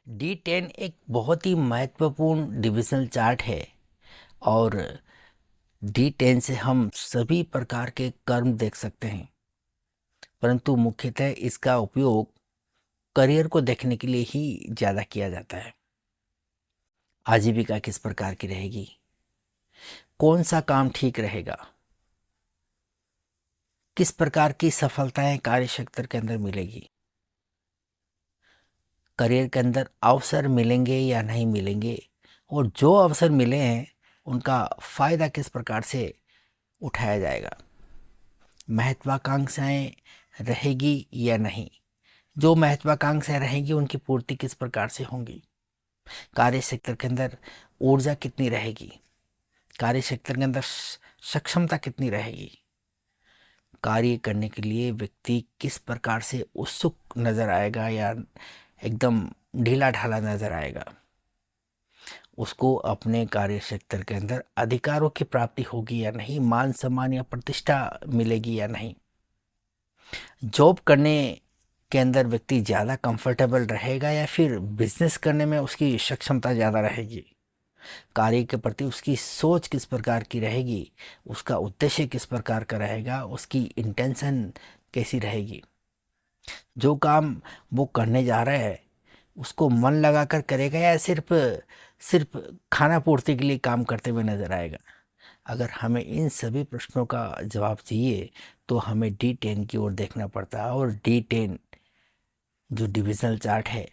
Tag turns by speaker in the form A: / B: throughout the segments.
A: D10 एक बहुत ही महत्वपूर्ण डिविजनल चार्ट है और D10 से हम सभी प्रकार के कर्म देख सकते हैं, परंतु मुख्यतः इसका उपयोग करियर को देखने के लिए ही ज़्यादा किया जाता है। आजीविका किस प्रकार की रहेगी, कौन सा काम ठीक रहेगा, किस प्रकार की सफलताएं कार्य क्षेत्र के अंदर मिलेगी, करियर के अंदर अवसर मिलेंगे या नहीं मिलेंगे, और जो अवसर मिले हैं उनका फायदा किस प्रकार से उठाया जाएगा, महत्वाकांक्षाएं रहेगी या नहीं, जो महत्वाकांक्षाएं रहेंगी उनकी पूर्ति किस प्रकार से होंगी, कार्य क्षेत्र के अंदर ऊर्जा कितनी रहेगी, कार्य क्षेत्र के अंदर सक्षमता कितनी रहेगी, कार्य करने के लिए व्यक्ति किस प्रकार से उत्सुक नजर आएगा या एकदम ढीला ढाला नजर आएगा, उसको अपने कार्य क्षेत्र के अंदर अधिकारों की प्राप्ति होगी या नहीं, मान सम्मान या प्रतिष्ठा मिलेगी या नहीं, जॉब करने के अंदर व्यक्ति ज़्यादा कंफर्टेबल रहेगा या फिर बिजनेस करने में उसकी सक्षमता ज़्यादा रहेगी, कार्य के प्रति उसकी सोच किस प्रकार की रहेगी, उसका उद्देश्य किस प्रकार का रहेगा, उसकी इंटेंशन कैसी रहेगी, जो काम वो करने जा रहा है उसको मन लगा कर करेगा या सिर्फ सिर्फ खाना पूर्ति के लिए काम करते हुए नजर आएगा। अगर हमें इन सभी प्रश्नों का जवाब चाहिए तो हमें D10 की ओर देखना पड़ता है, और D10 जो डिविजनल चार्ट है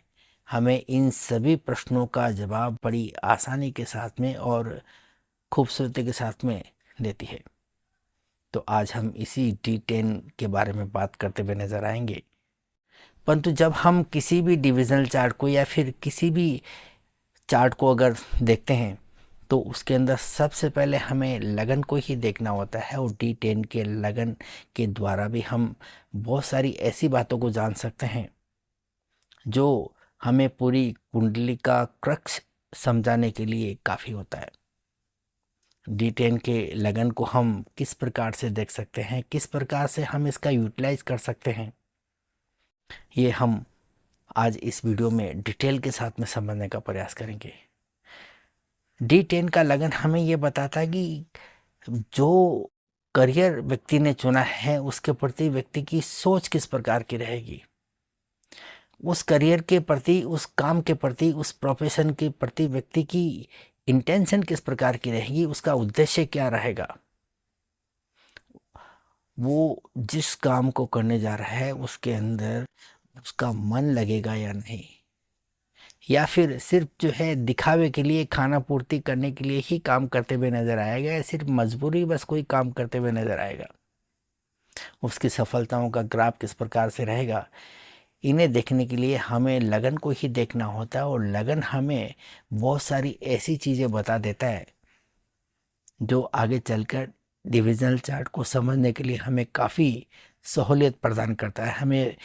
A: हमें इन सभी प्रश्नों का जवाब बड़ी आसानी के साथ में और खूबसूरती के साथ में देती है। तो आज हम इसी D10 के बारे में बात करते हुए नजर आएंगे। परंतु जब हम किसी भी डिविजनल चार्ट को या फिर किसी भी चार्ट को अगर देखते हैं तो उसके अंदर सबसे पहले हमें लगन को ही देखना होता है, और D10 के लगन के द्वारा भी हम बहुत सारी ऐसी बातों को जान सकते हैं जो हमें पूरी कुंडली का क्रक्स समझाने के लिए काफ़ी होता है। D10 के लगन को हम किस प्रकार से देख सकते हैं, किस प्रकार से हम इसका यूटिलाइज कर सकते हैं, ये हम आज इस वीडियो में डिटेल के साथ में समझने का प्रयास करेंगे। D10 का लगन हमें ये बताता है कि जो करियर व्यक्ति ने चुना है उसके प्रति व्यक्ति की सोच किस प्रकार की रहेगी, उस करियर के प्रति, उस काम के प्रति, उस प्रोफेशन के प्रति व्यक्ति की इंटेंशन किस प्रकार की रहेगी, उसका उद्देश्य क्या रहेगा, वो जिस काम को करने जा रहा है उसके अंदर उसका मन लगेगा या नहीं, या फिर सिर्फ जो है दिखावे के लिए, खाना पूर्ति करने के लिए ही काम करते हुए नजर आएगा, या सिर्फ मजबूरी बस कोई काम करते हुए नजर आएगा, उसकी सफलताओं का ग्राफ किस प्रकार से रहेगा। इन्हें देखने के लिए हमें लगन को ही देखना होता है, और लगन हमें बहुत सारी ऐसी चीज़ें बता देता है जो आगे चलकर डिविजनल चार्ट को समझने के लिए हमें काफ़ी सहूलियत प्रदान करता है। हमें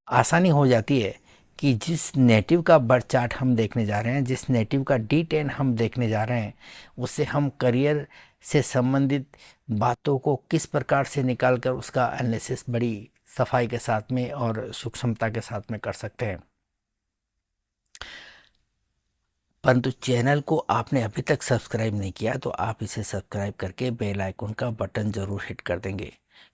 A: आसानी हो जाती है कि जिस नेटिव का बर्थ चार्ट हम देखने जा रहे हैं, जिस नेटिव का D10 हम देखने जा रहे हैं, उससे हम करियर से संबंधित बातों को किस प्रकार से निकाल कर उसका एनालिसिस बड़ी सफाई के साथ में और सूक्ष्मता के साथ में कर सकते हैं। परंतु चैनल को आपने अभी तक सब्सक्राइब नहीं किया तो आप इसे सब्सक्राइब करके बेल आइकन का बटन ज़रूर हिट कर देंगे,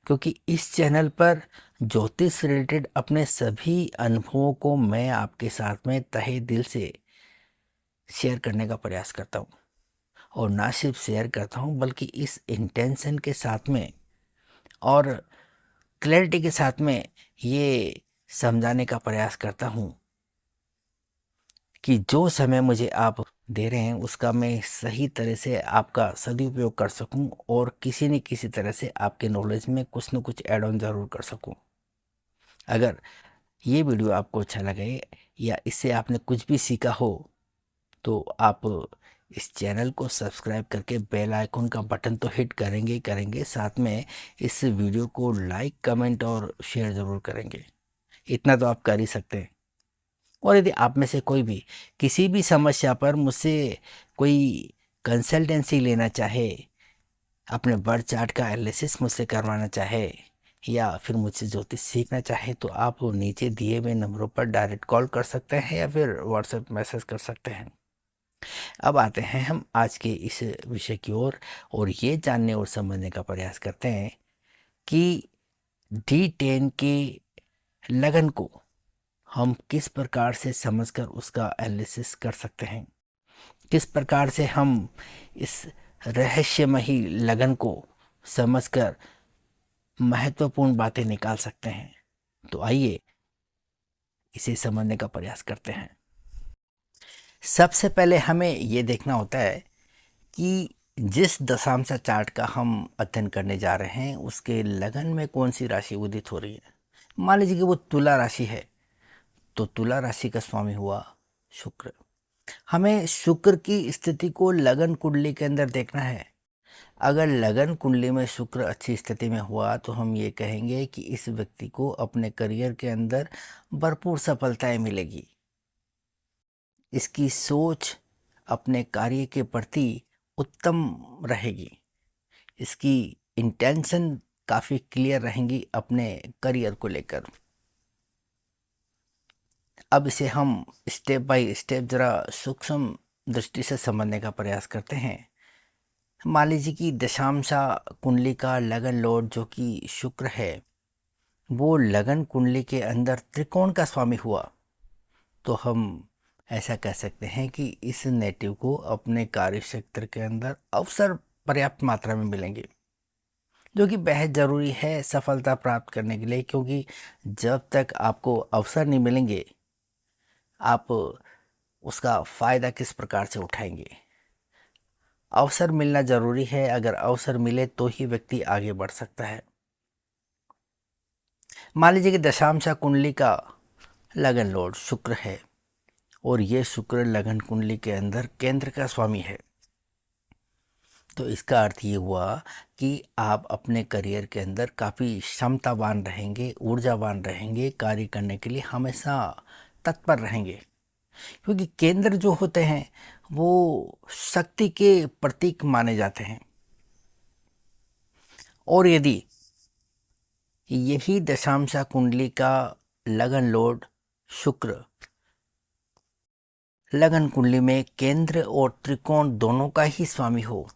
A: क्योंकि इस चैनल पर ज्योतिष से रिलेटेड अपने सभी अनुभवों को मैं आपके साथ में तहे दिल से शेयर करने का प्रयास करता हूँ, और ना सिर्फ शेयर करता हूँ बल्कि इस इंटेंशन के साथ में और क्लैरिटी के साथ में ये समझाने का प्रयास करता हूँ कि जो समय मुझे आप दे रहे हैं उसका मैं सही तरह से आपका सदुपयोग कर सकूं, और किसी न किसी तरह से आपके नॉलेज में कुछ न कुछ ऐड ऑन ज़रूर कर सकूं। अगर ये वीडियो आपको अच्छा लगे या इससे आपने कुछ भी सीखा हो तो आप इस चैनल को सब्सक्राइब करके बेल आइकन का बटन तो हिट करेंगे ही करेंगे, साथ में इस वीडियो को लाइक, कमेंट और शेयर ज़रूर करेंगे। इतना तो आप कर ही सकते हैं। और यदि आप में से कोई भी किसी भी समस्या पर मुझसे कोई कंसल्टेंसी लेना चाहे, अपने बर्थ चार्ट का एनालिसिस मुझसे करवाना चाहे, या फिर मुझसे ज्योतिष सीखना चाहे तो आप नीचे दिए हुए नंबरों पर डायरेक्ट कॉल कर सकते हैं या फिर व्हाट्सएप मैसेज कर सकते हैं। अब आते हैं हम आज के इस विषय की ओर और ये जानने और समझने का प्रयास करते हैं कि D10 के लगन को हम किस प्रकार से समझकर उसका एनालिसिस कर सकते हैं, किस प्रकार से हम इस रहस्यमयी लगन को समझकर महत्वपूर्ण बातें निकाल सकते हैं। तो आइए इसे समझने का प्रयास करते हैं। सबसे पहले हमें ये देखना होता है कि जिस दशांश चार्ट का हम अध्ययन करने जा रहे हैं उसके लगन में कौन सी राशि उदित हो रही है। मान लीजिए कि वो तुला राशि है, तो तुला राशि का स्वामी हुआ शुक्र। हमें शुक्र की स्थिति को लगन कुंडली के अंदर देखना है। अगर लगन कुंडली में शुक्र अच्छी स्थिति में हुआ तो हम ये कहेंगे कि इस व्यक्ति को अपने करियर के अंदर भरपूर सफलताएं मिलेगी। इसकी सोच अपने कार्य के प्रति उत्तम रहेगी। इसकी इंटेंशन काफ़ी क्लियर रहेंगी अपने करियर को लेकर। अब इसे हम स्टेप बाय स्टेप ज़रा सूक्ष्म दृष्टि से समझने का प्रयास करते हैं। मान लीजिए कि दशांशा कुंडली का लगन लॉर्ड जो कि शुक्र है वो लगन कुंडली के अंदर त्रिकोण का स्वामी हुआ, तो हम ऐसा कह सकते हैं कि इस नेटिव को अपने कार्य क्षेत्र के अंदर अवसर पर्याप्त मात्रा में मिलेंगे, जो कि बेहद ज़रूरी है सफलता प्राप्त करने के लिए। क्योंकि जब तक आपको अवसर नहीं मिलेंगे आप उसका फ़ायदा किस प्रकार से उठाएंगे। अवसर मिलना ज़रूरी है, अगर अवसर मिले तो ही व्यक्ति आगे बढ़ सकता है। मान लीजिए कि दशांशा कुंडली का लगन लॉर्ड शुक्र है और ये शुक्र लगन कुंडली के अंदर केंद्र का स्वामी है, तो इसका अर्थ ये हुआ कि आप अपने करियर के अंदर काफ़ी क्षमतावान रहेंगे, ऊर्जावान रहेंगे, कार्य करने के लिए हमेशा तत्पर रहेंगे। क्योंकि केंद्र जो होते हैं वो शक्ति के प्रतीक माने जाते हैं, और यदि यही दशांशा कुंडली का लगन लॉर्ड शुक्र लगन कुंडली में केंद्र और त्रिकोण दोनों का ही स्वामी हो,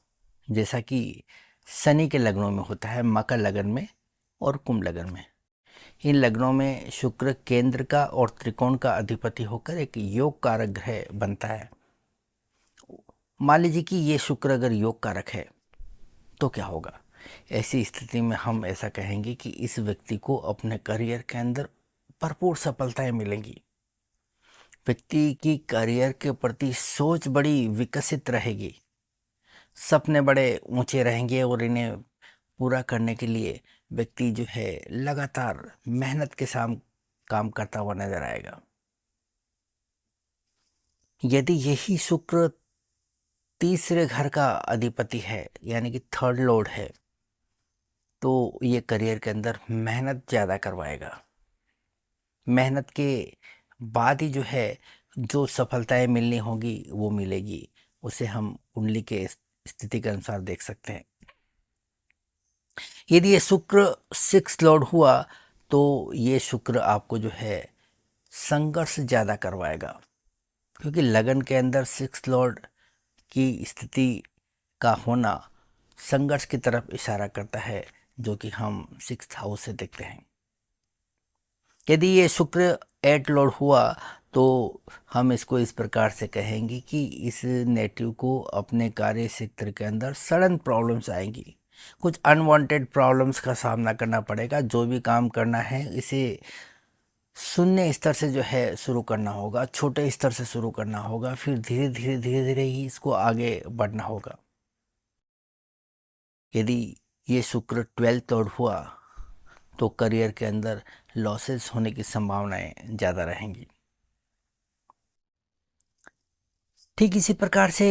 A: जैसा कि शनि के लग्नों में होता है, मकर लगन में और कुंभ लगन में। इन लग्नों में शुक्र केंद्र का और त्रिकोण का अधिपति होकर एक योग कारक ग्रह बनता है। मान लीजिए कि ये शुक्र अगर योग कारक है तो क्या होगा। ऐसी स्थिति में हम ऐसा कहेंगे कि इस व्यक्ति को अपने करियर के अंदर भरपूर सफलताएं मिलेंगी। व्यक्ति की करियर के प्रति सोच बड़ी विकसित रहेगी, सपने बड़े ऊंचे रहेंगे और इन्हें पूरा करने के लिए व्यक्ति जो है लगातार मेहनत के साथ काम करता हुआ नजर आएगा। यदि यही शुक्र तीसरे घर का अधिपति है यानी कि थर्ड लॉर्ड है, तो ये करियर के अंदर मेहनत ज़्यादा करवाएगा। मेहनत के बाद ही जो है जो सफलताएं मिलनी होगी वो मिलेगी। उसे हम कुंडली के स्थिति के अनुसार देख सकते हैं। यदि ये शुक्र सिक्स लॉर्ड हुआ तो ये शुक्र आपको जो है संघर्ष ज़्यादा करवाएगा, क्योंकि लगन के अंदर सिक्स लॉर्ड की स्थिति का होना संघर्ष की तरफ इशारा करता है, जो कि हम सिक्स्थ हाउस से देखते हैं। यदि ये शुक्र एट लॉर्ड हुआ तो हम इसको इस प्रकार से कहेंगे कि इस नेटिव को अपने कार्य क्षेत्र के अंदर सडन प्रॉब्लम्स आएंगी, कुछ अनवांटेड प्रॉब्लम्स का सामना करना पड़ेगा। जो भी काम करना है इसे शून्य स्तर से जो है शुरू करना होगा, छोटे स्तर से शुरू करना होगा, फिर धीरे धीरे धीरे धीरे ही इसको आगे बढ़ना होगा। यदि ये शुक्र 12th लॉर्ड हुआ तो करियर के अंदर लॉसेस होने की संभावनाएं ज़्यादा रहेंगी। ठीक इसी प्रकार से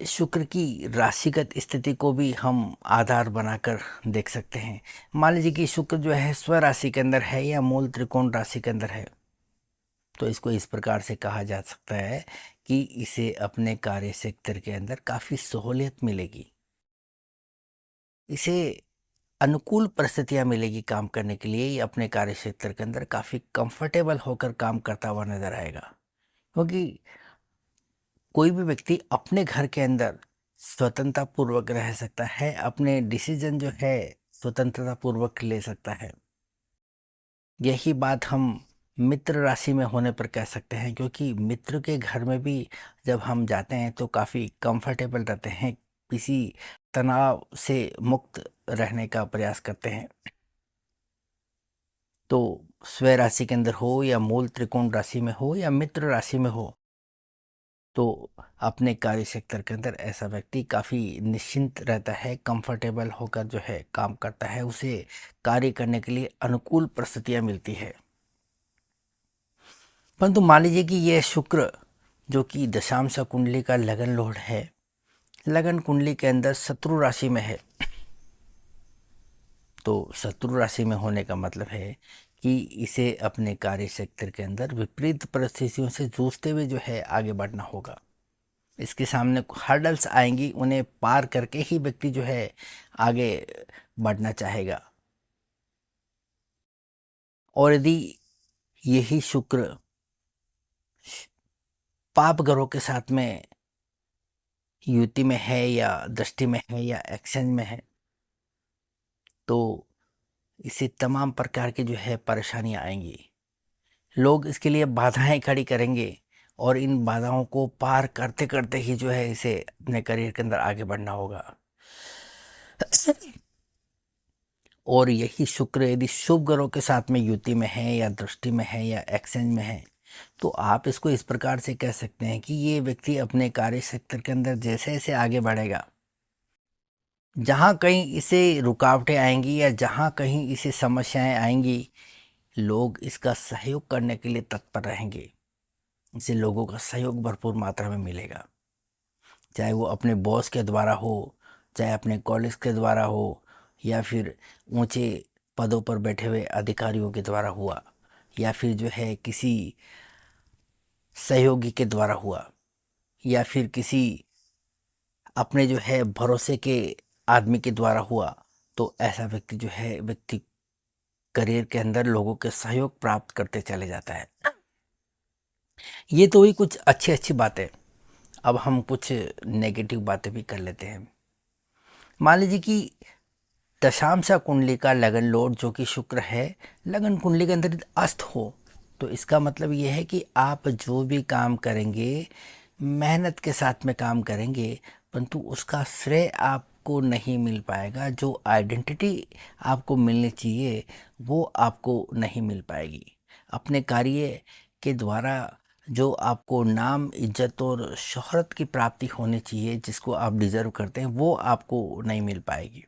A: शुक्र की राशिगत स्थिति को भी हम आधार बनाकर देख सकते हैं। मान लीजिए कि शुक्र जो है स्व राशि के अंदर है या मूल त्रिकोण राशि के अंदर है, तो इसको इस प्रकार से कहा जा सकता है कि इसे अपने कार्य क्षेत्र के अंदर काफ़ी सहूलियत मिलेगी। इसे अनुकूल परिस्थितियां मिलेगी काम करने के लिए, ये अपने कार्य क्षेत्र के अंदर काफ़ी कंफर्टेबल होकर काम करता हुआ नजर आएगा। क्योंकि कोई भी व्यक्ति अपने घर के अंदर स्वतंत्रता पूर्वक रह सकता है, अपने डिसीजन जो है स्वतंत्रता पूर्वक ले सकता है। यही बात हम मित्र राशि में होने पर कह सकते हैं, क्योंकि मित्र के घर में भी जब हम जाते हैं तो काफ़ी कंफर्टेबल रहते हैं, किसी तनाव से मुक्त रहने का प्रयास करते हैं। तो स्वयं राशि के अंदर हो या मूल त्रिकोण राशि में हो या मित्र राशि में हो, तो अपने कार्य क्षेत्र के अंदर ऐसा व्यक्ति काफ़ी निश्चिंत रहता है, कंफर्टेबल होकर जो है काम करता है, उसे कार्य करने के लिए अनुकूल परिस्थितियां मिलती है। परंतु मान लीजिए कि यह शुक्र जो कि दशांश कुंडली का लगन लॉर्ड है, लगन कुंडली के अंदर शत्रु राशि में है। तो शत्रु राशि में होने का मतलब है कि इसे अपने कार्य क्षेत्र के अंदर विपरीत परिस्थितियों से जूझते हुए जो है आगे बढ़ना होगा। इसके सामने हर्डल्स आएंगी, उन्हें पार करके ही व्यक्ति जो है आगे बढ़ना चाहेगा। और यदि यही शुक्र पाप ग्रहों के साथ में युति में है या दृष्टि में है या एक्सचेंज में है, तो इसे तमाम प्रकार की जो है परेशानियां आएंगी। लोग इसके लिए बाधाएं खड़ी करेंगे और इन बाधाओं को पार करते करते ही जो है इसे अपने करियर के अंदर आगे बढ़ना होगा। और यही शुक्र यदि शुभ ग्रहों के साथ में युति में है या दृष्टि में है या एक्सचेंज में है, तो आप इसको इस प्रकार से कह सकते हैं कि ये व्यक्ति अपने कार्य क्षेत्र के अंदर जैसे जैसे आगे बढ़ेगा, जहाँ कहीं इसे रुकावटें आएंगी या जहाँ कहीं इसे समस्याएं आएंगी, लोग इसका सहयोग करने के लिए तत्पर रहेंगे। इसे लोगों का सहयोग भरपूर मात्रा में मिलेगा, चाहे वो अपने बॉस के द्वारा हो, चाहे अपने कॉलेज के द्वारा हो, या फिर ऊंचे पदों पर बैठे हुए अधिकारियों के द्वारा हुआ, या फिर जो है किसी सहयोगी के द्वारा हुआ, या फिर किसी अपने जो है भरोसे के आदमी के द्वारा हुआ। तो ऐसा व्यक्ति जो है व्यक्ति करियर के अंदर लोगों के सहयोग प्राप्त करते चले जाता है। ये तो हुई कुछ अच्छी अच्छी बातें। अब हम कुछ नेगेटिव बातें भी कर लेते हैं। मान लीजिए कि दशांशा कुंडली का लगन लॉर्ड जो कि शुक्र है, लगन कुंडली के अंदर अस्त हो, तो इसका मतलब ये है कि आप जो भी काम करेंगे मेहनत के साथ में काम करेंगे, परंतु उसका श्रेय आपको नहीं मिल पाएगा। जो आइडेंटिटी आपको मिलनी चाहिए वो आपको नहीं मिल पाएगी। अपने कार्य के द्वारा जो आपको नाम, इज्जत और शोहरत की प्राप्ति होनी चाहिए, जिसको आप डिजर्व करते हैं, वो आपको नहीं मिल पाएगी।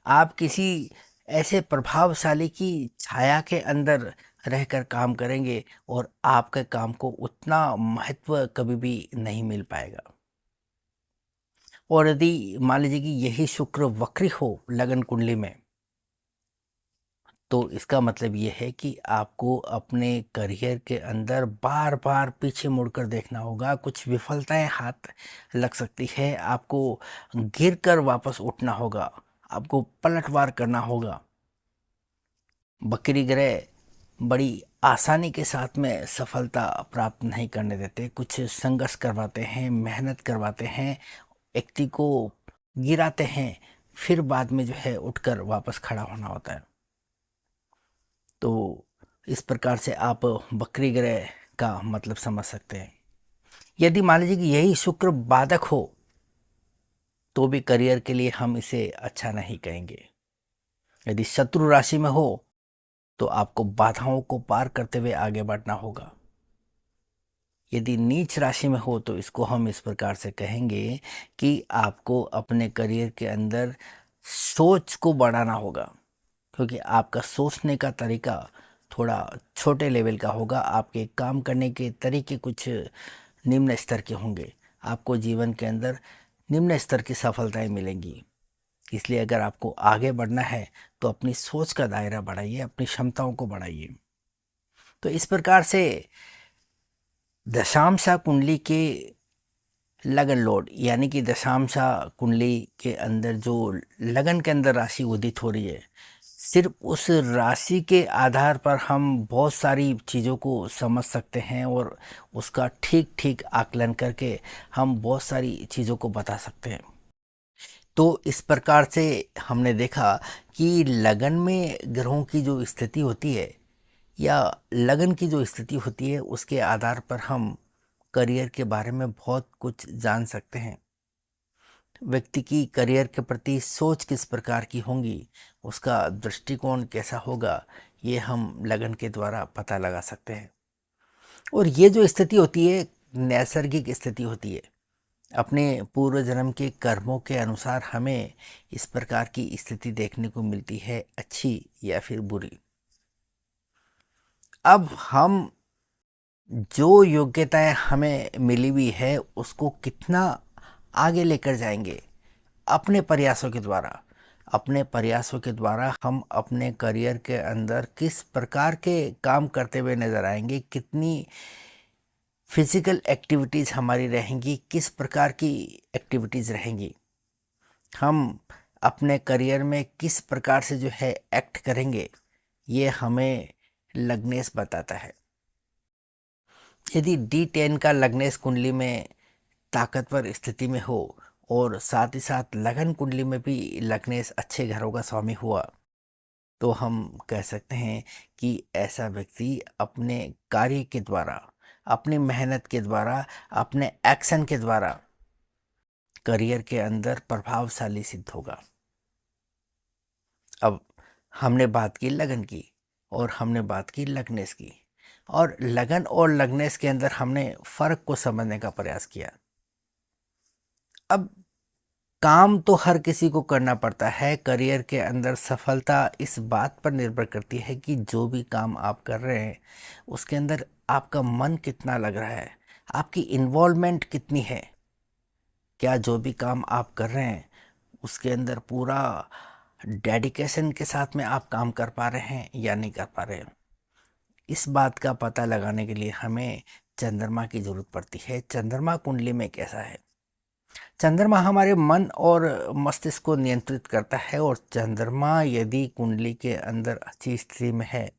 A: आप किसी ऐसे प्रभावशाली की छाया के अंदर रहकर काम करेंगे और आपके काम को उतना महत्व कभी भी नहीं मिल पाएगा। और यदि मान लीजिए कि यही शुक्र वक्री हो लगन कुंडली में, तो इसका मतलब ये है कि आपको अपने करियर के अंदर बार बार पीछे मुड़कर देखना होगा। कुछ विफलताएं हाथ लग सकती है, आपको गिरकर वापस उठना होगा, आपको पलटवार करना होगा। बकरी ग्रह बड़ी आसानी के साथ में सफलता प्राप्त नहीं करने देते, कुछ संघर्ष करवाते हैं, मेहनत करवाते हैं, व्यक्ति को गिराते हैं, फिर बाद में जो है उठकर वापस खड़ा होना होता है। तो इस प्रकार से आप बकरी ग्रह का मतलब समझ सकते हैं। यदि मान लीजिए कि यही शुक्र बाधक हो, तो भी करियर के लिए हम इसे अच्छा नहीं कहेंगे। यदि शत्रु राशि में हो, तो आपको बाधाओं को पार करते हुए आगे बढ़ना होगा। यदि नीच राशि में हो, तो इसको हम इस प्रकार से कहेंगे कि आपको अपने करियर के अंदर सोच को बढ़ाना होगा, क्योंकि आपका सोचने का तरीका थोड़ा छोटे लेवल का होगा। आपके काम करने के तरीके कुछ निम्न स्तर के होंगे। आपको जीवन के अंदर निम्न स्तर की सफलताएं मिलेंगी। इसलिए अगर आपको आगे बढ़ना है तो अपनी सोच का दायरा बढ़ाइए, अपनी क्षमताओं को बढ़ाइए। तो इस प्रकार से दशांशा कुंडली के लगन लोड यानी कि दशांशा कुंडली के अंदर जो लगन के अंदर राशि उदित हो रही है, सिर्फ उस राशि के आधार पर हम बहुत सारी चीज़ों को समझ सकते हैं और उसका ठीक ठीक आकलन करके हम बहुत सारी चीज़ों को बता सकते हैं। तो इस प्रकार से हमने देखा कि लगन में ग्रहों की जो स्थिति होती है या लगन की जो स्थिति होती है उसके आधार पर हम करियर के बारे में बहुत कुछ जान सकते हैं। व्यक्ति की करियर के प्रति सोच किस प्रकार की होंगी, उसका दृष्टिकोण कैसा होगा, ये हम लगन के द्वारा पता लगा सकते हैं। और ये जो स्थिति होती है नैसर्गिक स्थिति होती है। अपने पूर्व जन्म के कर्मों के अनुसार हमें इस प्रकार की स्थिति देखने को मिलती है, अच्छी या फिर बुरी। अब हम जो योग्यताएं हमें मिली हुई है उसको कितना आगे लेकर जाएंगे अपने प्रयासों के द्वारा। अपने प्रयासों के द्वारा हम अपने करियर के अंदर किस प्रकार के काम करते हुए नजर आएंगे, कितनी फिजिकल एक्टिविटीज़ हमारी रहेंगी, किस प्रकार की एक्टिविटीज़ रहेंगी, हम अपने करियर में किस प्रकार से जो है एक्ट करेंगे, ये हमें लग्नेश बताता है। यदि D10 का लग्नेश कुंडली में ताकतवर स्थिति में हो और साथ ही साथ लगन कुंडली में भी लग्नेश अच्छे घरों का स्वामी हुआ, तो हम कह सकते हैं कि ऐसा व्यक्ति अपने कार्य के द्वारा, अपनी मेहनत के द्वारा, अपने एक्शन के द्वारा करियर के अंदर प्रभावशाली सिद्ध होगा। अब हमने बात की लगन की और हमने बात की लग्नेश की, और लगन और लग्नेश के अंदर हमने फर्क को समझने का प्रयास किया। अब काम तो हर किसी को करना पड़ता है। करियर के अंदर सफलता इस बात पर निर्भर करती है कि जो भी काम आप कर रहे हैं उसके अंदर आपका मन कितना लग रहा है, आपकी इन्वॉल्वमेंट कितनी है। क्या जो भी काम आप कर रहे हैं उसके अंदर पूरा डेडिकेशन के साथ में आप काम कर पा रहे हैं या नहीं कर पा रहे हैं। इस बात का पता लगाने के लिए हमें चंद्रमा की जरूरत पड़ती है। चंद्रमा कुंडली में कैसा है? चंद्रमा हमारे मन और मस्तिष्क को नियंत्रित करता है, और चंद्रमा यदि कुंडली के अंदर अच्छी स्थिति में है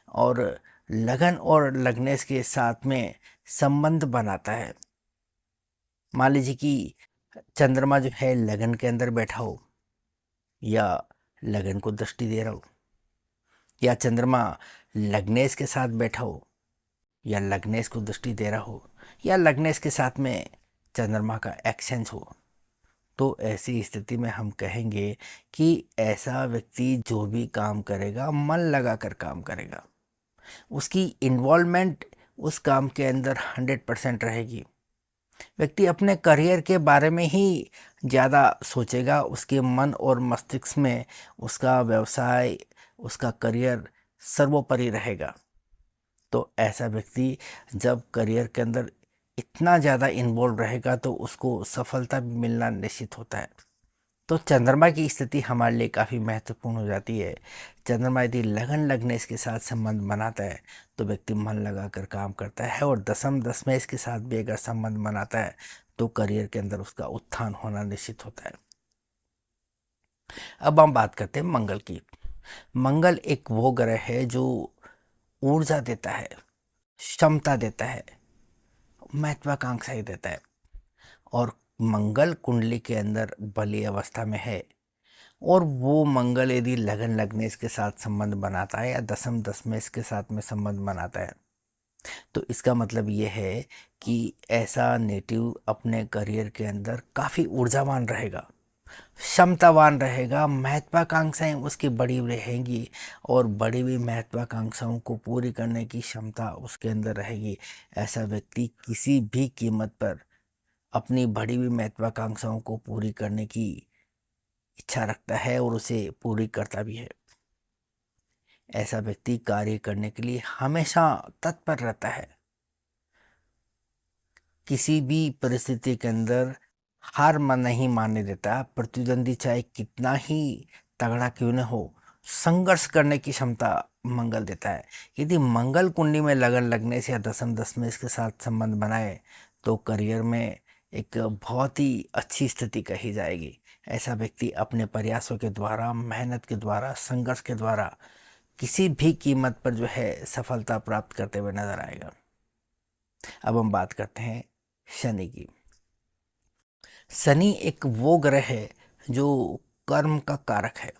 A: और लगन और लग्नेश के साथ में संबंध बनाता है। मान लीजिए कि चंद्रमा जो है लगन के अंदर बैठा हो या लगन को दृष्टि दे रहा हो, या चंद्रमा लग्नेश के साथ बैठा हो या लग्नेश को दृष्टि दे रहा हो, या लग्नेश के साथ में चंद्रमा का एक्सचेंज हो, तो ऐसी स्थिति में हम कहेंगे कि ऐसा व्यक्ति जो भी काम करेगा मन लगा कर काम करेगा, उसकी इन्वॉल्वमेंट उस काम के अंदर 100% रहेगी। व्यक्ति अपने करियर के बारे में ही ज़्यादा सोचेगा, उसके मन और मस्तिष्क में उसका व्यवसाय, उसका करियर सर्वोपरि रहेगा। तो ऐसा व्यक्ति जब करियर के अंदर इतना ज़्यादा इन्वॉल्व रहेगा तो उसको सफलता भी मिलना निश्चित होता है। तो चंद्रमा की स्थिति हमारे लिए काफ़ी महत्वपूर्ण हो जाती है। चंद्रमा यदि लगन लगनेश के साथ संबंध बनाता है तो व्यक्ति मन लगा कर काम करता है, और दशम दशमेश के साथ भी अगर संबंध बनाता है तो करियर के अंदर उसका उत्थान होना निश्चित होता है। अब हम बात करते हैं मंगल की। मंगल एक वो ग्रह है जो ऊर्जा देता है, क्षमता देता है, महत्वाकांक्षा ही देता है। और मंगल कुंडली के अंदर बली अवस्था में है, और वो मंगल यदि लगन लगनेश के साथ संबंध बनाता है या दशम दशमेश के साथ में संबंध बनाता है, तो इसका मतलब ये है कि ऐसा नेटिव अपने करियर के अंदर काफ़ी ऊर्जावान रहेगा, क्षमतावान रहेगा, महत्वाकांक्षाएं उसकी बड़ी हुई रहेंगी, और बड़ी हुई महत्वाकांक्षाओं को पूरी करने की क्षमता उसके अंदर रहेगी। ऐसा व्यक्ति किसी भी कीमत पर अपनी बढ़ी हुई महत्वाकांक्षाओं को पूरी करने की इच्छा रखता है और उसे पूरी करता भी है। ऐसा व्यक्ति कार्य करने के लिए हमेशा तत्पर रहता है। किसी भी परिस्थिति के अंदर हार मन नहीं मानने देता। प्रतिद्वंदी चाहे कितना ही तगड़ा क्यों न हो, संघर्ष करने की क्षमता मंगल देता है। यदि मंगल कुंडली में लगन लगने से या दशम दशमेश के साथ संबंध बनाए तो करियर में एक बहुत ही अच्छी स्थिति कही जाएगी। ऐसा व्यक्ति अपने प्रयासों के द्वारा, मेहनत के द्वारा, संघर्ष के द्वारा किसी भी कीमत पर जो है सफलता प्राप्त करते हुए नजर आएगा। अब हम बात करते हैं शनि की। शनि एक वो ग्रह है जो कर्म का कारक है।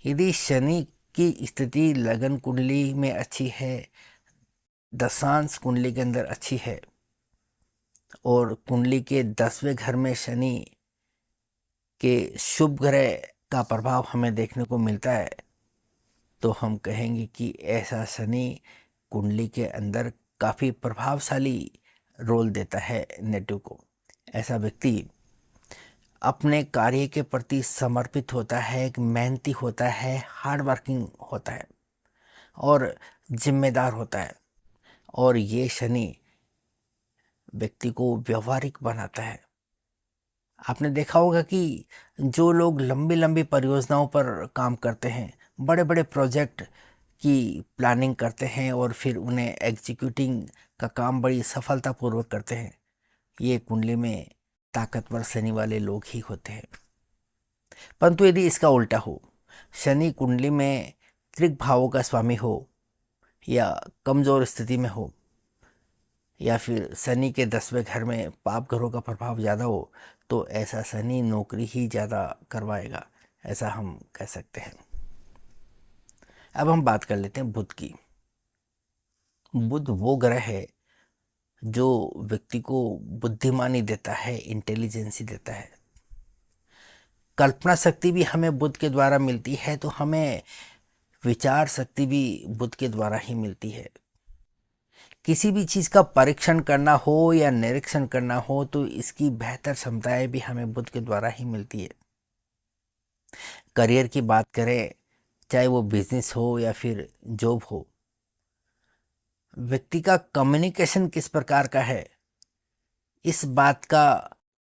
A: यदि शनि की स्थिति लगन कुंडली में अच्छी है, दशांश कुंडली के अंदर अच्छी है, और कुंडली के 10वें घर में शनि के शुभ ग्रह का प्रभाव हमें देखने को मिलता है, तो हम कहेंगे कि ऐसा शनि कुंडली के अंदर काफ़ी प्रभावशाली रोल देता है नेटिव को। ऐसा व्यक्ति अपने कार्य के प्रति समर्पित होता है, एक मेहनती होता है, हार्ड वर्किंग होता है और जिम्मेदार होता है। और ये शनि व्यक्ति को व्यवहारिक बनाता है। आपने देखा होगा कि जो लोग लंबी लंबी परियोजनाओं पर काम करते हैं, बड़े बड़े प्रोजेक्ट की प्लानिंग करते हैं और फिर उन्हें एग्जीक्यूटिंग का काम बड़ी सफलतापूर्वक करते हैं, ये कुंडली में ताकतवर शनि वाले लोग ही होते हैं। परंतु यदि इसका उल्टा हो, शनि कुंडली में त्रिक भावों का स्वामी हो, या कमजोर स्थिति में हो, या फिर शनि के 10वें घर में पाप ग्रहों का प्रभाव ज़्यादा हो, तो ऐसा शनि नौकरी ही ज़्यादा करवाएगा, ऐसा हम कह सकते हैं। अब हम बात कर लेते हैं बुध की। बुध वो ग्रह है जो व्यक्ति को बुद्धिमानी देता है, इंटेलिजेंसी देता है। कल्पना शक्ति भी हमें बुध के द्वारा मिलती है, तो हमें विचार शक्ति भी बुध के द्वारा ही मिलती है। किसी भी चीज़ का परीक्षण करना हो या निरीक्षण करना हो, तो इसकी बेहतर क्षमताएं भी हमें बुध के द्वारा ही मिलती है। करियर की बात करें, चाहे वो बिजनेस हो या फिर जॉब हो, व्यक्ति का कम्युनिकेशन किस प्रकार का है, इस बात का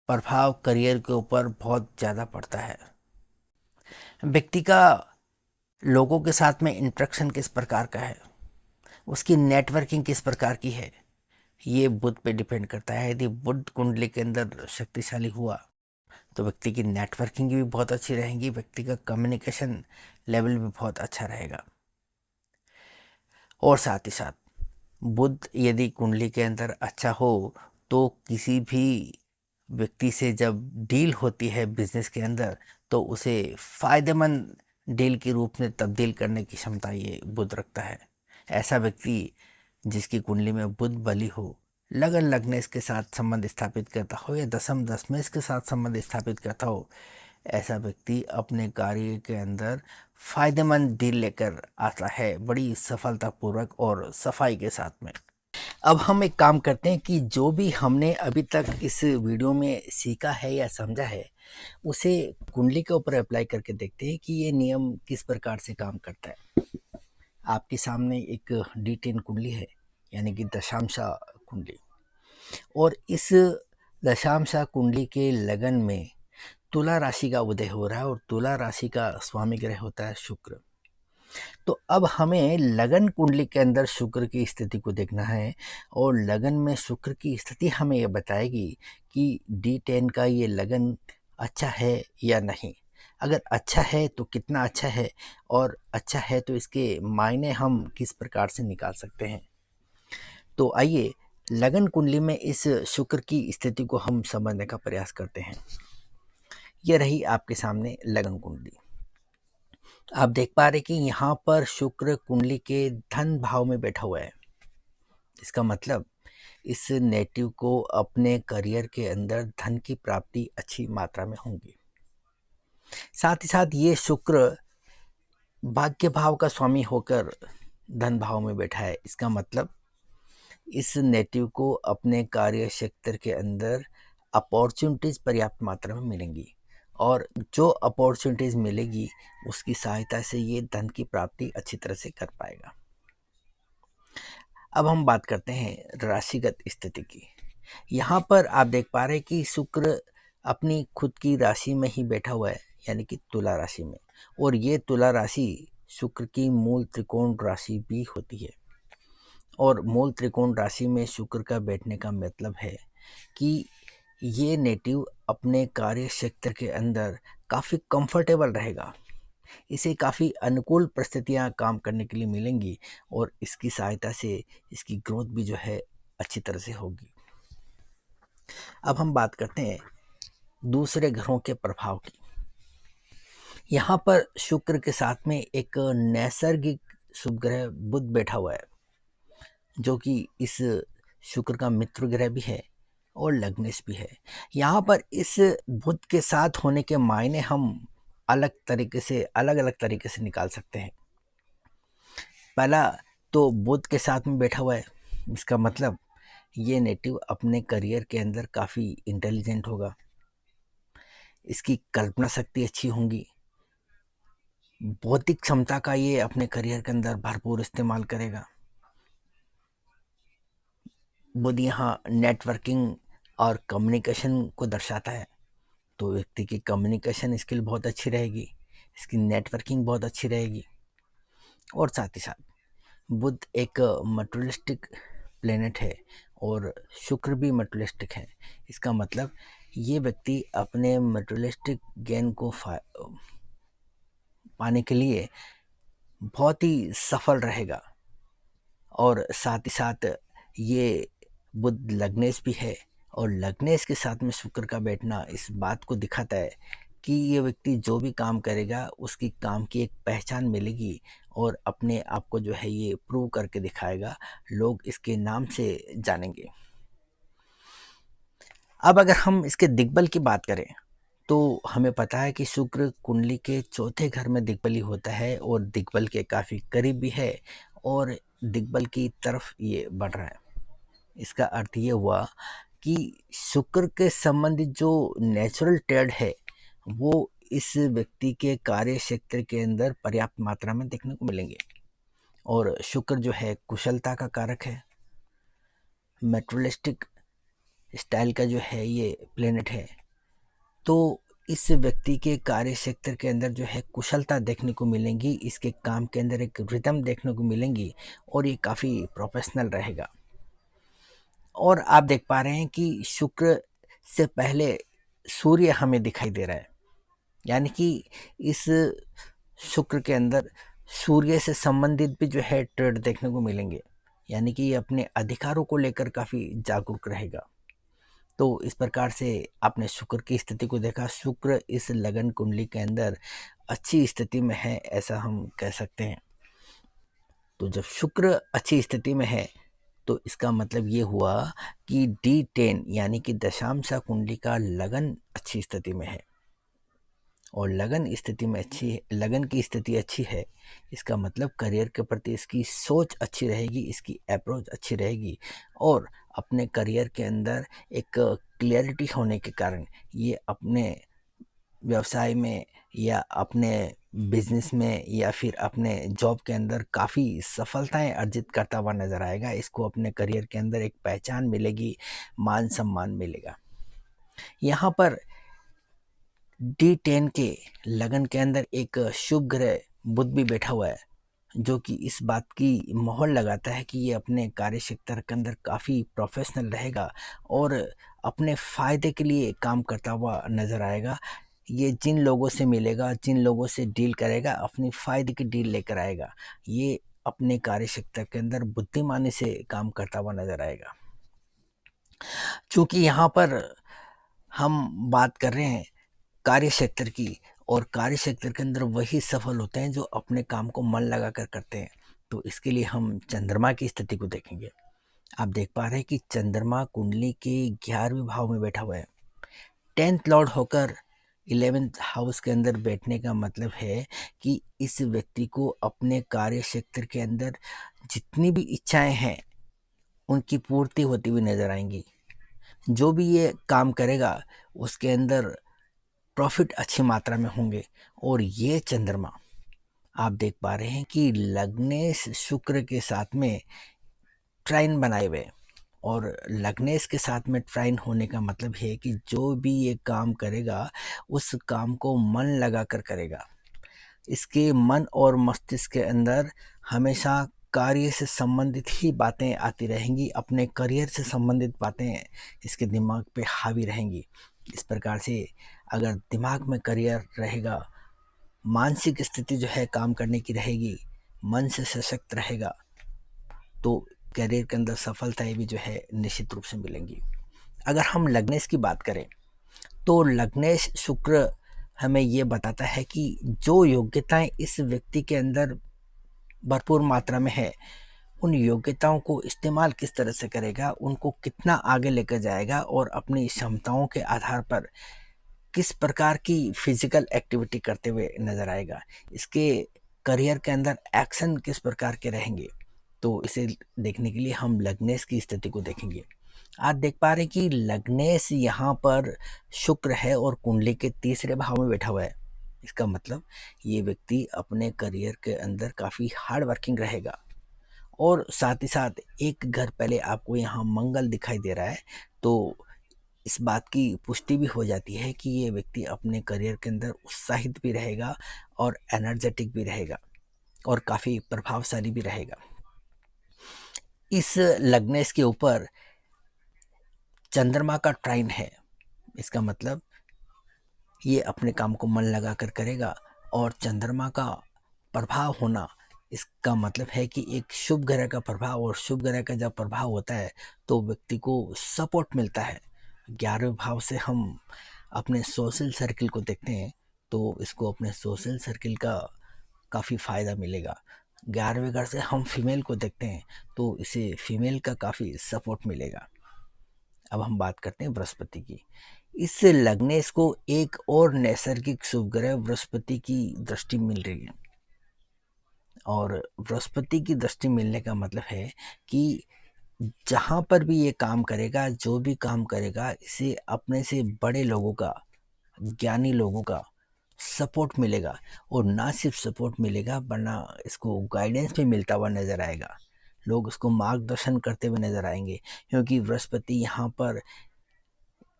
A: प्रभाव करियर के ऊपर बहुत ज़्यादा पड़ता है। व्यक्ति का लोगों के साथ में इंटरेक्शन किस प्रकार का है, उसकी नेटवर्किंग किस प्रकार की है, ये बुध पे डिपेंड करता है। यदि बुध कुंडली के अंदर शक्तिशाली हुआ तो व्यक्ति की नेटवर्किंग भी बहुत अच्छी रहेगी, व्यक्ति का कम्युनिकेशन लेवल भी बहुत अच्छा रहेगा। और साथ ही साथ बुध यदि कुंडली के अंदर अच्छा हो, तो किसी भी व्यक्ति से जब डील होती है बिजनेस के अंदर, तो उसे फायदेमंद डील के रूप में तब्दील करने की क्षमता ये बुध रखता है। ऐसा व्यक्ति जिसकी कुंडली में बुध बली हो, लगन लग्नेश के साथ संबंध स्थापित करता हो या दशम दशमेश के साथ संबंध स्थापित करता हो, ऐसा व्यक्ति अपने कार्य के अंदर फायदेमंद डील लेकर आता है, बड़ी सफलतापूर्वक और सफाई के साथ में। अब हम एक काम करते हैं कि जो भी हमने अभी तक इस वीडियो में सीखा है या समझा है, उसे कुंडली के ऊपर अप्लाई करके देखते हैं कि ये नियम किस प्रकार से काम करता है। आपके सामने एक D10 कुंडली है, यानी कि दशांशा कुंडली, और इस दशांशा कुंडली के लगन में तुला राशि का उदय हो रहा है और तुला राशि का स्वामी ग्रह होता है शुक्र। तो अब हमें लगन कुंडली के अंदर शुक्र की स्थिति को देखना है, और लगन में शुक्र की स्थिति हमें यह बताएगी कि D10 का ये लगन अच्छा है या नहीं। अगर अच्छा है तो कितना अच्छा है, और अच्छा है तो इसके मायने हम किस प्रकार से निकाल सकते हैं। तो आइए लगन कुंडली में इस शुक्र की स्थिति को हम समझने का प्रयास करते हैं। यह रही आपके सामने लगन कुंडली। आप देख पा रहे कि यहाँ पर शुक्र कुंडली के धन भाव में बैठा हुआ है। इसका मतलब इस नेटिव को अपने करियर के अंदर धन की प्राप्ति अच्छी मात्रा में होंगी। साथ ही साथ ये शुक्र भाग्य भाव का स्वामी होकर धन भाव में बैठा है। इसका मतलब इस नेटिव को अपने कार्य क्षेत्र के अंदर अपॉर्चुनिटीज पर्याप्त मात्रा में मिलेंगी, और जो अपॉर्चुनिटीज मिलेगी उसकी सहायता से ये धन की प्राप्ति अच्छी तरह से कर पाएगा। अब हम बात करते हैं राशिगत स्थिति की। यहाँ पर आप देख पा रहे हैं कि शुक्र अपनी खुद की राशि में ही बैठा हुआ है, यानी कि तुला राशि में, और ये तुला राशि शुक्र की मूल त्रिकोण राशि भी होती है। और मूल त्रिकोण राशि में शुक्र का बैठने का मतलब है कि ये नेटिव अपने कार्य क्षेत्र के अंदर काफ़ी कंफर्टेबल रहेगा। इसे काफ़ी अनुकूल परिस्थितियाँ काम करने के लिए मिलेंगी और इसकी सहायता से इसकी ग्रोथ भी जो है अच्छी तरह से होगी। अब हम बात करते हैं दूसरे ग्रहों के प्रभाव की। यहाँ पर शुक्र के साथ में एक नैसर्गिक शुभ ग्रह बुध बैठा हुआ है, जो कि इस शुक्र का मित्र ग्रह भी है और लग्नेश भी है। यहाँ पर इस बुध के साथ होने के मायने हम अलग अलग तरीके से निकाल सकते हैं। पहला तो बुध के साथ में बैठा हुआ है, इसका मतलब ये नेटिव अपने करियर के अंदर काफ़ी इंटेलिजेंट होगा, इसकी कल्पना शक्ति अच्छी होंगी, बौद्धिक क्षमता का ये अपने करियर के अंदर भरपूर इस्तेमाल करेगा। बुध यहाँ नेटवर्किंग और कम्युनिकेशन को दर्शाता है, तो व्यक्ति की कम्युनिकेशन स्किल बहुत अच्छी रहेगी, इसकी नेटवर्किंग बहुत अच्छी रहेगी। और साथ ही साथ बुध एक मटेरियलिस्टिक प्लेनेट है और शुक्र भी मटेरियलिस्टिक है। इसका मतलब ये व्यक्ति अपने मटेरियलिस्टिक गेन को पाने के लिए बहुत ही सफल रहेगा। और साथ ही साथ ये बुध लग्नेश भी है और लग्नेश के साथ में शुक्र का बैठना इस बात को दिखाता है कि ये व्यक्ति जो भी काम करेगा उसकी काम की एक पहचान मिलेगी और अपने आप को जो है ये प्रूव करके दिखाएगा, लोग इसके नाम से जानेंगे। अब अगर हम इसके दिग्बल की बात करें तो हमें पता है कि शुक्र कुंडली के चौथे घर में दिग्बली होता है और दिग्बल के काफ़ी करीब भी है और दिग्बल की तरफ ये बढ़ रहा है। इसका अर्थ ये हुआ कि शुक्र के संबंधित जो नेचुरल ट्रेड है वो इस व्यक्ति के कार्य क्षेत्र के अंदर पर्याप्त मात्रा में देखने को मिलेंगे। और शुक्र जो है कुशलता का कारक है, मेट्रोलिस्टिक स्टाइल का जो है ये प्लेनेट है, तो इस व्यक्ति के कार्य क्षेत्र के अंदर जो है कुशलता देखने को मिलेंगी, इसके काम के अंदर एक रिदम देखने को मिलेंगी और ये काफ़ी प्रोफेशनल रहेगा। और आप देख पा रहे हैं कि शुक्र से पहले सूर्य हमें दिखाई दे रहा है, यानी कि इस शुक्र के अंदर सूर्य से संबंधित भी जो है ट्रेड देखने को मिलेंगे, यानी कि ये अपने अधिकारों को लेकर काफ़ी जागरूक रहेगा। तो इस प्रकार से आपने शुक्र की स्थिति को देखा। शुक्र इस लगन कुंडली के अंदर अच्छी स्थिति में है, ऐसा हम कह सकते हैं। तो जब शुक्र अच्छी स्थिति में है तो इसका मतलब ये हुआ कि D10 यानी कि दशांशा कुंडली का लगन अच्छी स्थिति में है और लगन की स्थिति अच्छी है। इसका मतलब करियर के प्रति इसकी सोच अच्छी रहेगी, इसकी अप्रोच अच्छी रहेगी और अपने करियर के अंदर एक क्लियरिटी होने के कारण ये अपने व्यवसाय में या अपने बिजनेस में या फिर अपने जॉब के अंदर काफ़ी सफलताएं अर्जित करता हुआ नज़र आएगा। इसको अपने करियर के अंदर एक पहचान मिलेगी, मान सम्मान मिलेगा। यहाँ पर D10 के लगन के अंदर एक शुभ ग्रह बुध भी बैठा हुआ है, जो कि इस बात की मोहर लगाता है कि ये अपने कार्य क्षेत्र के अंदर काफ़ी प्रोफेशनल रहेगा और अपने फ़ायदे के लिए काम करता हुआ नज़र आएगा। ये जिन लोगों से मिलेगा, जिन लोगों से डील करेगा, अपनी फ़ायदे की डील लेकर आएगा। ये अपने कार्य क्षेत्र के अंदर बुद्धिमानी से काम करता हुआ नज़र आएगा। चूँकि यहाँ पर हम बात कर रहे हैं कार्य क्षेत्र की और कार्य क्षेत्र के अंदर वही सफल होते हैं जो अपने काम को मन लगा कर करते हैं, तो इसके लिए हम चंद्रमा की स्थिति को देखेंगे। आप देख पा रहे हैं कि चंद्रमा कुंडली के 11वें भाव में बैठा हुआ है। 10th लॉर्ड होकर 11th हाउस के अंदर बैठने का मतलब है कि इस व्यक्ति को अपने कार्य क्षेत्र के अंदर जितनी भी इच्छाएं हैं उनकी पूर्ति होती हुई नजर आएंगी। जो भी ये काम करेगा उसके अंदर प्रॉफिट अच्छी मात्रा में होंगे। और ये चंद्रमा आप देख पा रहे हैं कि लग्नेश शुक्र के साथ में ट्राइन बनाए हुए, और लग्नेश के साथ में ट्राइन होने का मतलब है कि जो भी ये काम करेगा उस काम को मन लगा कर करेगा। इसके मन और मस्तिष्क के अंदर हमेशा कार्य से संबंधित ही बातें आती रहेंगी, अपने करियर से संबंधित बातें इसके दिमाग पे हावी रहेंगी। इस प्रकार से अगर दिमाग में करियर रहेगा, मानसिक स्थिति जो है काम करने की रहेगी, मन से सशक्त रहेगा, तो करियर के अंदर सफलताएं भी जो है निश्चित रूप से मिलेंगी। अगर हम लग्नेश की बात करें तो लग्नेश शुक्र हमें ये बताता है कि जो योग्यताएं इस व्यक्ति के अंदर भरपूर मात्रा में है, उन योग्यताओं को इस्तेमाल किस तरह से करेगा, उनको कितना आगे लेकर जाएगा और अपनी क्षमताओं के आधार पर किस प्रकार की फिजिकल एक्टिविटी करते हुए नजर आएगा, इसके करियर के अंदर एक्शन किस प्रकार के रहेंगे। तो इसे देखने के लिए हम लग्नेश की स्थिति को देखेंगे। आज देख पा रहे हैं कि लग्नेश यहाँ पर शुक्र है और कुंडली के तीसरे भाव में बैठा हुआ है। इसका मतलब ये व्यक्ति अपने करियर के अंदर काफ़ी हार्ड वर्किंग रहेगा। और साथ ही साथ एक घर पहले आपको यहाँ मंगल दिखाई दे रहा है, तो इस बात की पुष्टि भी हो जाती है कि ये व्यक्ति अपने करियर के अंदर उत्साहित भी रहेगा और एनर्जेटिक भी रहेगा और काफ़ी प्रभावशाली भी रहेगा। इस लग्नेश के ऊपर चंद्रमा का ट्राइन है। इसका मतलब ये अपने काम को मन लगा कर करेगा और चंद्रमा का प्रभाव होना, इसका मतलब है कि एक शुभ ग्रह का प्रभाव, और शुभ ग्रह का जब प्रभाव होता है तो व्यक्ति को सपोर्ट मिलता है। 11वें भाव से हम अपने सोशल सर्किल को देखते हैं तो इसको अपने सोशल सर्किल का काफ़ी फ़ायदा मिलेगा। 11वें घर से हम फीमेल को देखते हैं तो इसे फीमेल का काफ़ी सपोर्ट मिलेगा। अब हम बात करते हैं बृहस्पति की। इस लग्नेश को एक और नैसर्गिक शुभ ग्रह बृहस्पति की दृष्टि मिल रही है, और बृहस्पति की दृष्टि मिलने का मतलब है कि जहाँ पर भी ये काम करेगा, जो भी काम करेगा, इसे अपने से बड़े लोगों का, ज्ञानी लोगों का सपोर्ट मिलेगा। और ना सिर्फ सपोर्ट मिलेगा वरना इसको गाइडेंस भी मिलता हुआ नजर आएगा। लोग इसको मार्गदर्शन करते हुए नजर आएंगे, क्योंकि बृहस्पति यहाँ पर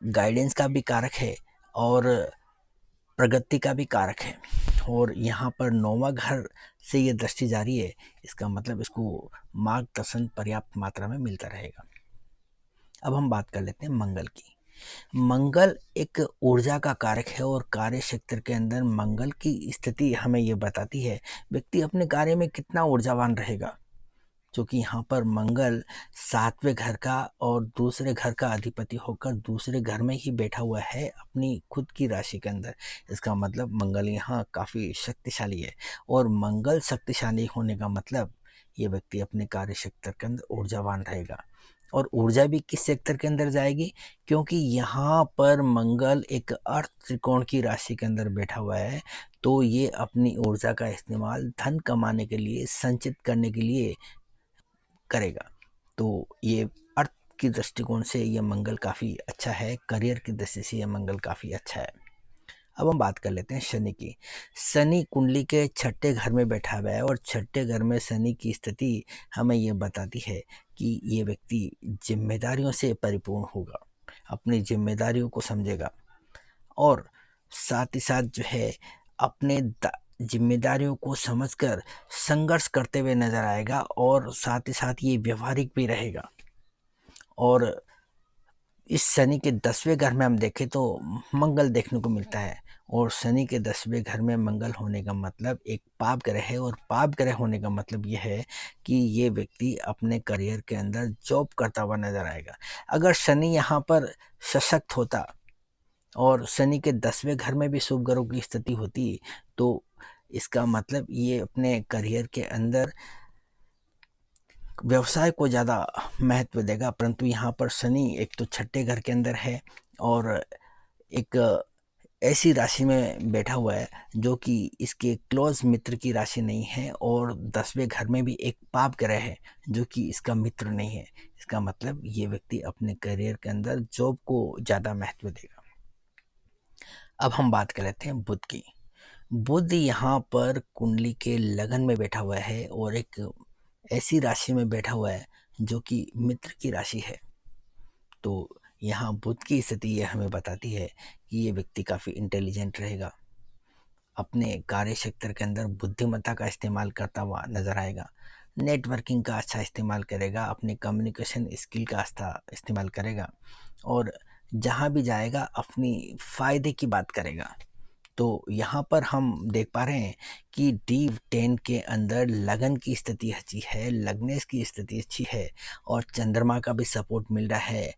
A: गाइडेंस का भी कारक है और प्रगति का भी कारक है। और यहाँ पर 9वां घर से ये दृष्टि जारी है, इसका मतलब इसको मार्गदर्शन पर्याप्त मात्रा में मिलता रहेगा। अब हम बात कर लेते हैं मंगल की। मंगल एक ऊर्जा का कारक है और कार्य क्षेत्र के अंदर मंगल की स्थिति हमें ये बताती है व्यक्ति अपने कार्य में कितना ऊर्जावान रहेगा। क्योंकि यहाँ पर मंगल 7वें घर का और दूसरे घर का अधिपति होकर दूसरे घर में ही बैठा हुआ है अपनी खुद की राशि के अंदर। इसका मतलब मंगल यहाँ काफ़ी शक्तिशाली है, और मंगल शक्तिशाली होने का मतलब ये व्यक्ति अपने कार्य क्षेत्र के अंदर ऊर्जावान रहेगा। और ऊर्जा भी किस सेक्टर के अंदर जाएगी, क्योंकि यहाँ पर मंगल एक अर्थ त्रिकोण की राशि के अंदर बैठा हुआ है, तो ये अपनी ऊर्जा का इस्तेमाल धन कमाने के लिए, संचित करने के लिए करेगा। तो ये अर्थ की दृष्टिकोण से ये मंगल काफ़ी अच्छा है, करियर की दृष्टि से ये मंगल काफ़ी अच्छा है। अब हम बात कर लेते हैं शनि की। शनि कुंडली के 6ठे घर में बैठा हुआ है और 6ठे घर में शनि की स्थिति हमें ये बताती है कि ये व्यक्ति जिम्मेदारियों से परिपूर्ण होगा, अपनी जिम्मेदारियों को समझेगा और साथ ही साथ जो है अपने जिम्मेदारियों को समझकर संघर्ष करते हुए नजर आएगा, और साथ ही साथ ये व्यवहारिक भी रहेगा। और इस शनि के 10वें घर में हम देखें तो मंगल देखने को मिलता है, और शनि के 10वें घर में मंगल होने का मतलब एक पाप ग्रह है, और पाप ग्रह होने का मतलब यह है कि ये व्यक्ति अपने करियर के अंदर जॉब करता हुआ नजर आएगा। अगर शनि यहाँ पर सशक्त होता और शनि के 10वें घर में भी शुभ ग्रहों की स्थिति होती, तो इसका मतलब ये अपने करियर के अंदर व्यवसाय को ज़्यादा महत्व देगा। परंतु यहाँ पर शनि एक तो 6ठे घर के अंदर है और एक ऐसी राशि में बैठा हुआ है जो कि इसके क्लोज मित्र की राशि नहीं है, और 10वें घर में भी एक पाप ग्रह है जो कि इसका मित्र नहीं है। इसका मतलब ये व्यक्ति अपने करियर के अंदर जॉब को ज़्यादा महत्व देगा। अब हम बात कर लेते हैं बुध की। बुध यहाँ पर कुंडली के लगन में बैठा हुआ है और एक ऐसी राशि में बैठा हुआ है जो कि मित्र की राशि है। तो यहाँ बुध की स्थिति ये हमें बताती है कि ये व्यक्ति काफ़ी इंटेलिजेंट रहेगा, अपने कार्य क्षेत्र के अंदर बुद्धिमत्ता का इस्तेमाल करता हुआ नजर आएगा। नेटवर्किंग का अच्छा इस्तेमाल करेगा, अपने कम्युनिकेशन स्किल का अच्छा इस्तेमाल करेगा और जहाँ भी जाएगा अपनी फ़ायदे की बात करेगा। तो यहाँ पर हम देख पा रहे हैं कि D10 के अंदर लगन की स्थिति अच्छी है, लग्नेश की स्थिति अच्छी है और चंद्रमा का भी सपोर्ट मिल रहा है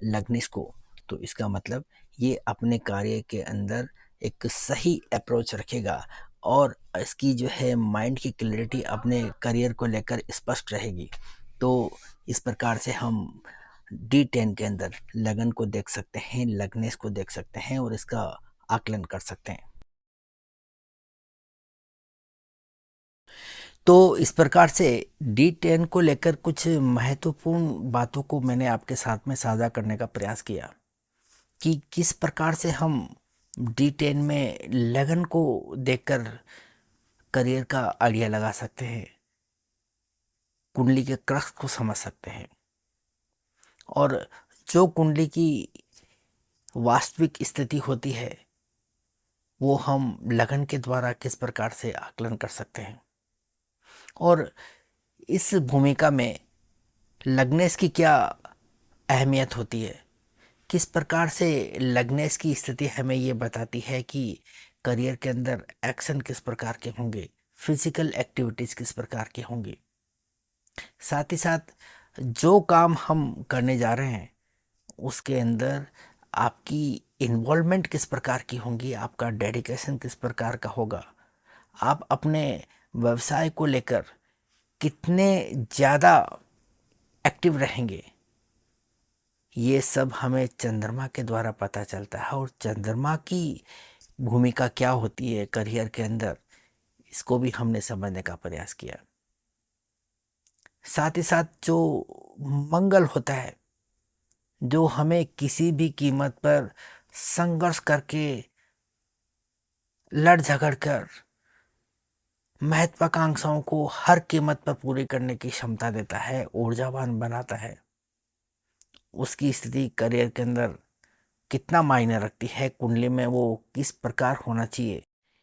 A: लग्नेश को। तो इसका मतलब ये अपने कार्य के अंदर एक सही अप्रोच रखेगा और इसकी जो है माइंड की क्लैरिटी अपने करियर को लेकर स्पष्ट रहेगी। तो इस प्रकार से हम D10 के अंदर लगन को देख सकते हैं, लग्नेश को देख सकते हैं और इसका आकलन कर सकते हैं। तो इस प्रकार से D10 को लेकर कुछ महत्वपूर्ण बातों को मैंने आपके साथ में साझा करने का प्रयास किया कि किस प्रकार से हम D10 में लगन को देखकर करियर का आइडिया लगा सकते हैं, कुंडली के क्रक्स को समझ सकते हैं और जो कुंडली की वास्तविक स्थिति होती है वो हम लगन के द्वारा किस प्रकार से आकलन कर सकते हैं और इस भूमिका में लग्नेश की क्या अहमियत होती है, किस प्रकार से लग्नेश की स्थिति हमें ये बताती है कि करियर के अंदर एक्शन किस प्रकार के होंगे, फिजिकल एक्टिविटीज़ किस प्रकार के होंगी। साथ ही साथ जो काम हम करने जा रहे हैं उसके अंदर आपकी इन्वॉल्वमेंट किस प्रकार की होंगी, आपका डेडिकेशन किस प्रकार का होगा, आप अपने व्यवसाय को लेकर कितने ज़्यादा एक्टिव रहेंगे। ये सब हमें चंद्रमा के द्वारा पता चलता है और चंद्रमा की भूमिका क्या होती है करियर के अंदर, इसको भी हमने समझने का प्रयास किया। साथ ही साथ जो मंगल होता है, जो हमें किसी भी कीमत पर संघर्ष करके लड़ झगड़ कर महत्वाकांक्षाओं को हर कीमत पर पूरी करने की क्षमता देता है, ऊर्जावान बनाता है, उसकी स्थिति करियर के अंदर कितना मायने रखती है, कुंडली में वो किस प्रकार होना चाहिए,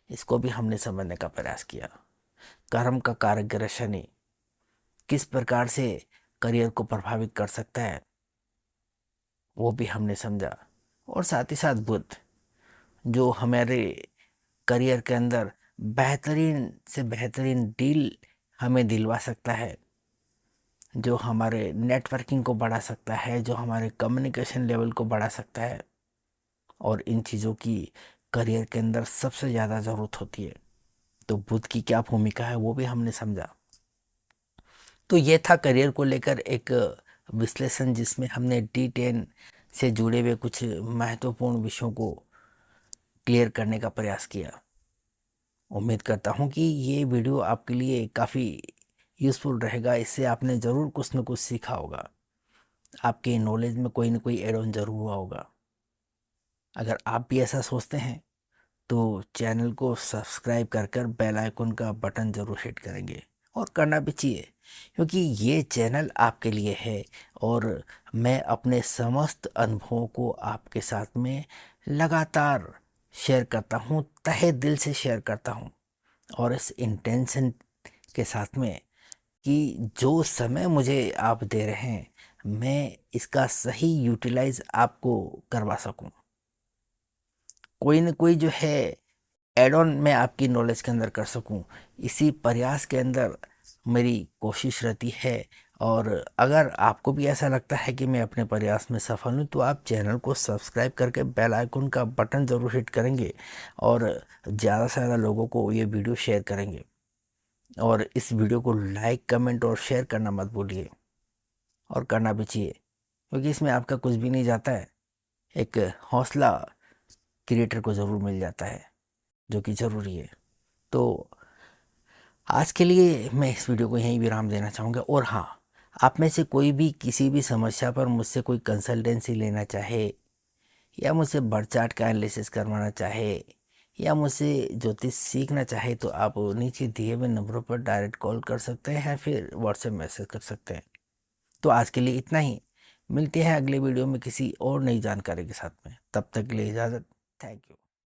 A: इसको भी हमने समझने का प्रयास किया। कर्म का कारक ग्रह शनि किस प्रकार से करियर को प्रभावित कर सकता है वो भी हमने समझा और साथ ही साथ बुध जो हमारे करियर के अंदर बेहतरीन से बेहतरीन डील हमें दिलवा सकता है, जो हमारे नेटवर्किंग को बढ़ा सकता है, जो हमारे कम्युनिकेशन लेवल को बढ़ा सकता है और इन चीज़ों की करियर के अंदर सबसे ज़्यादा ज़रूरत होती है। तो बुध की क्या भूमिका है वो भी हमने समझा। तो ये था करियर को लेकर एक विश्लेषण जिसमें हमने D10 से जुड़े हुए कुछ महत्वपूर्ण विषयों को क्लियर करने का प्रयास किया। उम्मीद करता हूँ कि ये वीडियो आपके लिए काफ़ी यूज़फुल रहेगा, इससे आपने ज़रूर कुछ न कुछ सीखा होगा, आपके नॉलेज में कोई न कोई एड ऑन ज़रूर हुआ होगा। अगर आप भी ऐसा सोचते हैं तो चैनल को सब्सक्राइब कर कर बेल आइकन का बटन ज़रूर हिट करेंगे और करना भी चाहिए, क्योंकि ये चैनल आपके लिए है और मैं अपने समस्त अनुभवों को आपके साथ में लगातार शेयर करता हूँ, तहे दिल से शेयर करता हूँ और इस इंटेंशन के साथ में कि जो समय मुझे आप दे रहे हैं मैं इसका सही यूटिलाइज आपको करवा सकूं, कोई न कोई जो है एड ऑन मैं आपकी नॉलेज के अंदर कर सकूं, इसी प्रयास के अंदर मेरी कोशिश रहती है। और अगर आपको भी ऐसा लगता है कि मैं अपने प्रयास में सफल हूं तो आप चैनल को सब्सक्राइब करके बेल आइकन का बटन ज़रूर हिट करेंगे और ज़्यादा से ज़्यादा लोगों को ये वीडियो शेयर करेंगे और इस वीडियो को लाइक कमेंट और शेयर करना मत भूलिए और करना भी चाहिए, क्योंकि इसमें आपका कुछ भी नहीं जाता है, एक हौसला क्रिएटर को ज़रूर मिल जाता है जो कि ज़रूरी है। तो आज के लिए मैं इस वीडियो को यहीं विराम देना चाहूँगा और हाँ, आप में से कोई भी किसी भी समस्या पर मुझसे कोई कंसल्टेंसी लेना चाहे या मुझसे बर्थ चार्ट का एनालिसिस करवाना चाहे या मुझसे ज्योतिष सीखना चाहे तो आप नीचे दिए हुए नंबरों पर डायरेक्ट कॉल कर सकते हैं या फिर व्हाट्सएप मैसेज कर सकते हैं। तो आज के लिए इतना ही, मिलते हैं अगले वीडियो में किसी और नई जानकारी के साथ में, तब तक के लिए इजाज़त। Thank you.